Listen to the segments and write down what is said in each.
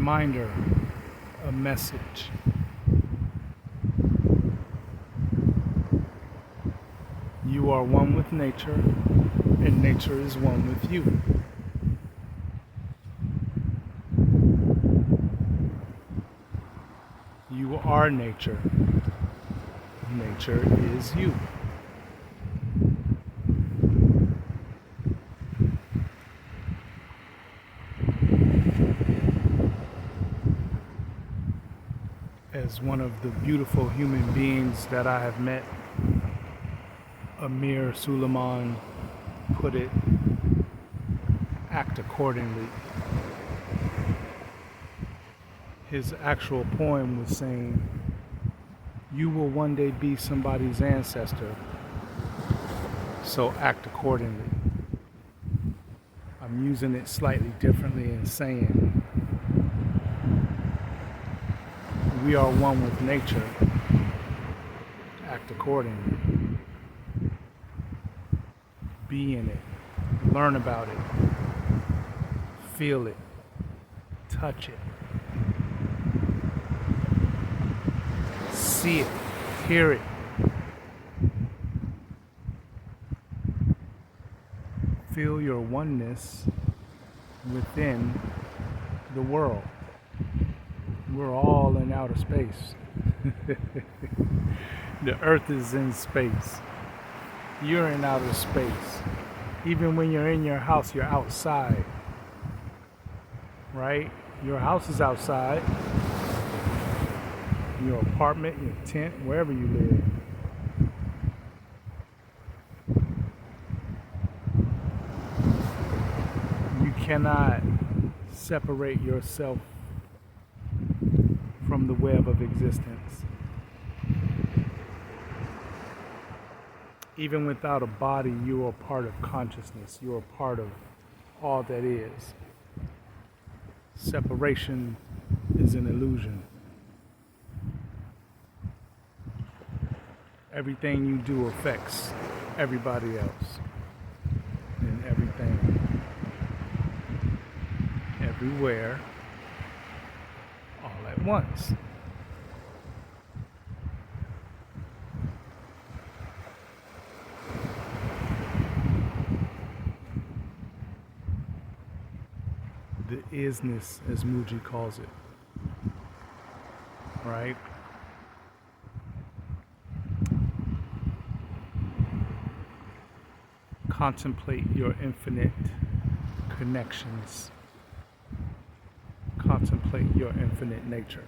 reminder, a message. You are one with nature, and nature is one with you. You are nature. Nature is you. As one of the beautiful human beings that I have met, Amir Suleiman, put it, act accordingly. His actual poem was saying, you will one day be somebody's ancestor, so act accordingly. I'm using it slightly differently and saying, we are one with nature, act accordingly. Be in it, learn about it, feel it, touch it, see it, hear it. Feel your oneness within the world. We're all in outer space. The earth is in space. You're in outer space. Even when you're in your house, you're outside. Right? Your house is outside. Your apartment, your tent, wherever you live. You cannot separate yourself from the web of existence. Even without a body, you are part of consciousness. You are part of all that is. Separation is an illusion. Everything you do affects everybody else. And everything, everywhere, all at once. The isness, as Muji calls it, right? Contemplate your infinite connections. Contemplate your infinite nature.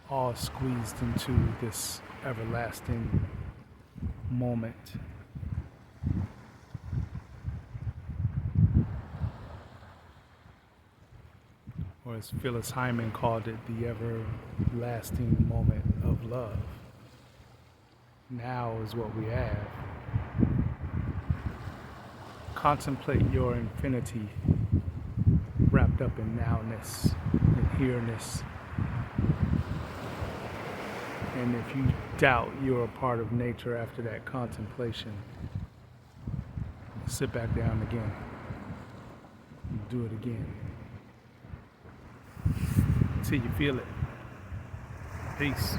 All squeezed into this everlasting moment. Or as Phyllis Hyman called it, the everlasting moment of love. Now is what we have. Contemplate your infinity wrapped up in nowness and here-ness. And if you doubt you're a part of nature after that contemplation, sit back down again. Do it again. Till you feel it. Peace.